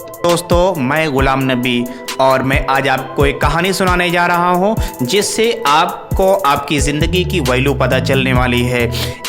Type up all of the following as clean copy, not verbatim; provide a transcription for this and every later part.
दोस्तों, मैं गुलाम नबी और मैं आज आपको एक कहानी सुनाने जा रहा हूँ जिससे आपको आपकी ज़िंदगी की वैल्यू पता चलने वाली है।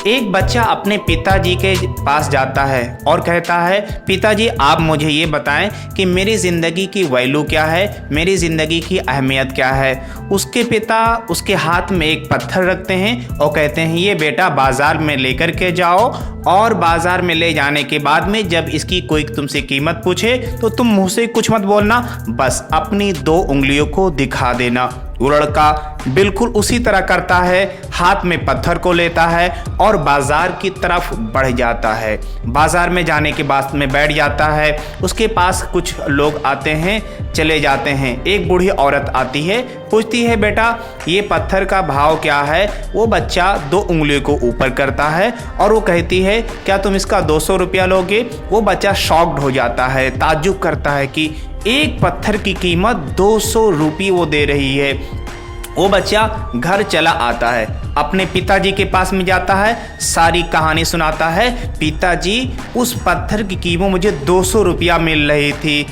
एक बच्चा अपने पिताजी के पास जाता है और कहता है, पिताजी आप मुझे ये बताएं कि मेरी ज़िंदगी की वैल्यू क्या है, मेरी ज़िंदगी की अहमियत क्या है। उसके पिता उसके हाथ में एक पत्थर रखते हैं और कहते हैं, ये बेटा बाज़ार में लेकर के जाओ और बाज़ार में ले जाने के बाद में जब इसकी कोई तुमसे कीमत पूछे तो तुम मुँह से कुछ मत बोलना, बस अपनी 2 उंगलियों को दिखा देना। वो लड़का बिल्कुल उसी तरह करता है, हाथ में पत्थर को लेता है और बाजार की तरफ बढ़ जाता है। बाजार में जाने के बाद में बैठ जाता है। उसके पास कुछ लोग आते हैं, चले जाते हैं। एक बूढ़ी औरत आती है, पूछती है, बेटा ये पत्थर का भाव क्या है। वो बच्चा 2 उंगलियों को ऊपर करता है और वो कहती है, क्या तुम इसका 200 रुपया लोगे। वो बच्चा शॉक्ड हो जाता है, ताज्जुब करता है कि एक पत्थर की कीमत 200 रुपये वो दे रही है। वो बच्चा घर चला आता है, अपने पिताजी के पास में जाता है, सारी कहानी सुनाता है। पिताजी उस पत्थर की कीमत मुझे 200 रुपया मिल रही थी।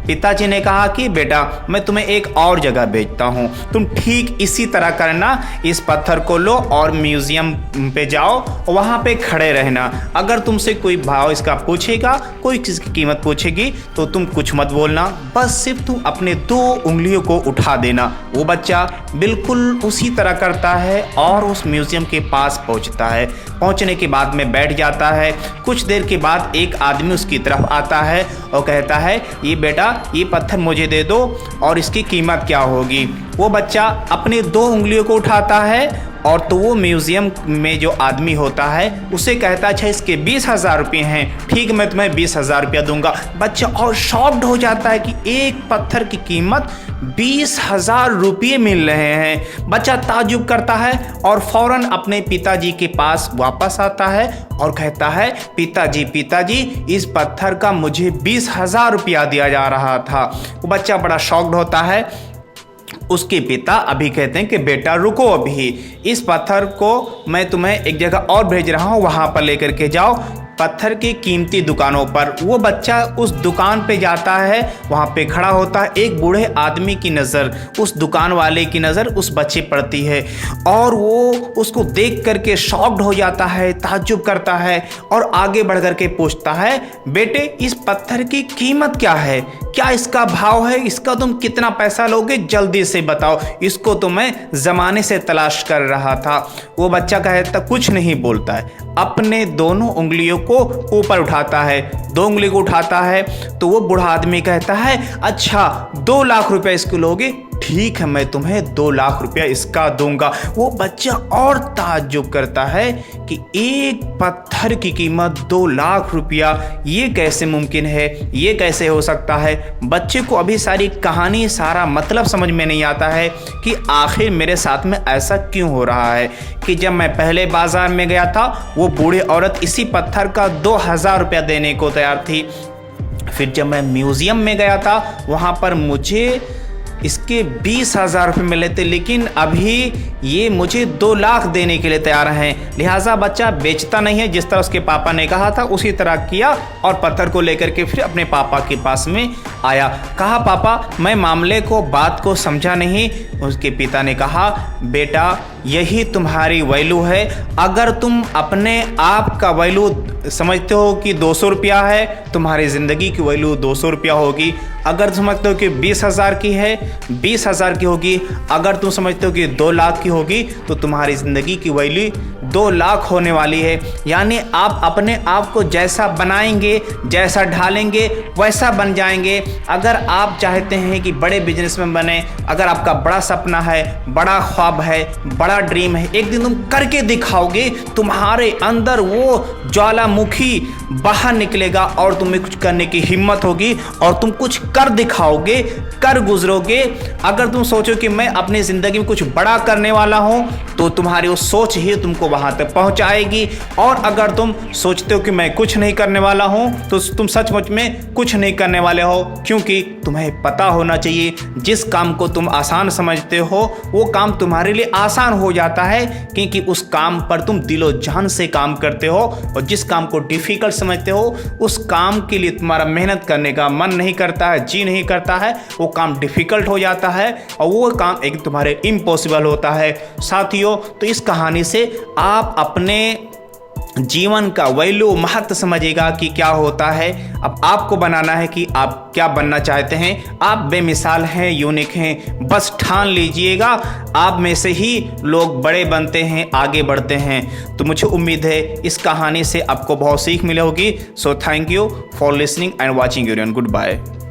पिताजी ने कहा कि बेटा मैं तुम्हें एक और जगह भेजता हूँ, तुम ठीक इसी तरह करना, इस पत्थर को लो और म्यूज़ियम पे जाओ, वहाँ पे खड़े रहना। अगर तुमसे कोई भाव इसका पूछेगा, कोई चीज़ की कीमत पूछेगी तो तुम कुछ मत बोलना, बस सिर्फ तुम अपने 2 उंगलियों को उठा देना। वो बच्चा बिल्कुल उसी तरह करता है और उस म्यूज़ियम के पास पहुंचता है। पहुंचने के बाद में बैठ जाता है। कुछ देर के बाद एक आदमी उसकी तरफ आता है और कहता है, ये बेटा ये पत्थर मुझे दे दो और इसकी कीमत क्या होगी। वो बच्चा अपने 2 उंगलियों को उठाता है और तो वो म्यूज़ियम में जो आदमी होता है उसे कहता है, अच्छा इसके 20,000 रुपये हैं, ठीक मैं तुम्हें 20,000 रुपया दूंगा। बच्चा और शॉक्ड हो जाता है कि एक पत्थर की कीमत 20,000 रुपये मिल रहे हैं। बच्चा ताज्जुब करता है और फौरन अपने पिताजी के पास वापस आता है और कहता है, पिताजी पिताजी इस पत्थर का मुझे 20,000 रुपया दिया जा रहा था। वो बच्चा बड़ा शॉक्ड होता है। उसके पिता अभी कहते हैं कि बेटा रुको, अभी इस पत्थर को मैं तुम्हें एक जगह और भेज रहा हूँ, वहाँ पर लेकर के जाओ पत्थर की कीमती दुकानों पर। वो बच्चा उस दुकान पे जाता है, वहाँ पे खड़ा होता है। एक बूढ़े आदमी की नज़र, उस दुकान वाले की नज़र उस बच्चे पड़ती है और वो उसको देख करके शॉक्ड हो जाता है, ताज्जुब करता है और आगे बढ़ कर के पूछता है, बेटे इस पत्थर की कीमत क्या है, क्या इसका भाव है, इसका तुम कितना पैसा लोगे, जल्दी से बताओ, इसको तो मैं ज़माने से तलाश कर रहा था। वो बच्चा कहता, कुछ नहीं बोलता है, अपने दोनों उंगलियों को ऊपर उठाता है। 2 उंगली को उठाता है तो वो बूढ़ा आदमी कहता है, अच्छा 2 लाख रुपए इसको लोगे, ठीक है मैं तुम्हें 2 लाख रुपया इसका दूंगा। वो बच्चा और ताज्जुब करता है कि एक पत्थर की कीमत 2 लाख रुपया, ये कैसे मुमकिन है, ये कैसे हो सकता है। बच्चे को अभी सारी कहानी, सारा मतलब समझ में नहीं आता है कि आखिर मेरे साथ में ऐसा क्यों हो रहा है कि जब मैं पहले बाजार में गया था वो बूढ़ी औरत इसी पत्थर का 2,000 रुपया देने को तैयार थी। फिर जब मैं म्यूज़ियम में गया था वहाँ पर मुझे इसके 20,000 रुपये मिले थे, लेकिन अभी ये मुझे 2 लाख देने के लिए तैयार हैं। लिहाजा बच्चा बेचता नहीं है, जिस तरह उसके पापा ने कहा था उसी तरह किया और पत्थर को लेकर के फिर अपने पापा के पास में आया। कहा, पापा मैं मामले को, बात को समझा नहीं। उसके पिता ने कहा, बेटा यही तुम्हारी वैल्यू है। अगर तुम अपने आप का वैल्यू समझते हो कि 200 रुपया है, तुम्हारी ज़िंदगी की वैल्यू 200 रुपया होगी। अगर तुम समझते हो कि 20,000 की है, 20,000 की होगी। अगर तुम समझते हो कि 2 लाख की होगी तो तुम्हारी ज़िंदगी की वैल्यू 2 लाख होने वाली है। यानी आप अपने आप को जैसा बनाएंगे, जैसा ढालेंगे वैसा बन जाएंगे। अगर आप चाहते हैं कि बड़े बिजनेसमैन बने, अगर आपका बड़ा सपना है, बड़ा ख्वाब है, बड़ा ड्रीम है, एक दिन तुम करके दिखाओगे, तुम्हारे अंदर वो ज्वालामुखी बाहर निकलेगा और तुम्हें कुछ करने की हिम्मत होगी और तुम कुछ कर दिखाओगे, कर गुजरोगे। अगर तुम सोचो कि मैं अपनी ज़िंदगी में कुछ बड़ा करने वाला हूँ तो तुम्हारी वो सोच ही तुमको वहाँ तक पहुँचाएगी। और अगर तुम सोचते हो कि मैं कुछ नहीं करने वाला हूँ तो तुम सचमुच में कुछ नहीं करने वाले हो, क्योंकि तुम्हें पता होना चाहिए जिस काम को तुम आसान समझते हो वो काम तुम्हारे लिए आसान हो जाता है, क्योंकि उस काम पर तुम दिलो जान से काम करते हो और जिस काम को डिफ़िकल्ट समझते हो उस काम के लिए तुम्हारा मेहनत करने का मन नहीं करता है, जी नहीं करता है, वो काम डिफ़िकल्ट हो जाता है और वो काम एक तुम्हारे इम्पॉसिबल होता है। साथियों, तो इस कहानी से आप अपने जीवन का वैल्यू महत्व समझिएगा कि क्या होता है। अब आपको बनाना है कि आप क्या बनना चाहते हैं। आप बेमिसाल हैं, यूनिक हैं, बस ठान लीजिएगा। आप में से ही लोग बड़े बनते हैं, आगे बढ़ते हैं। तो मुझे उम्मीद है इस कहानी से आपको बहुत सीख मिली होगी। So thank you for listening and watching union. Good bye.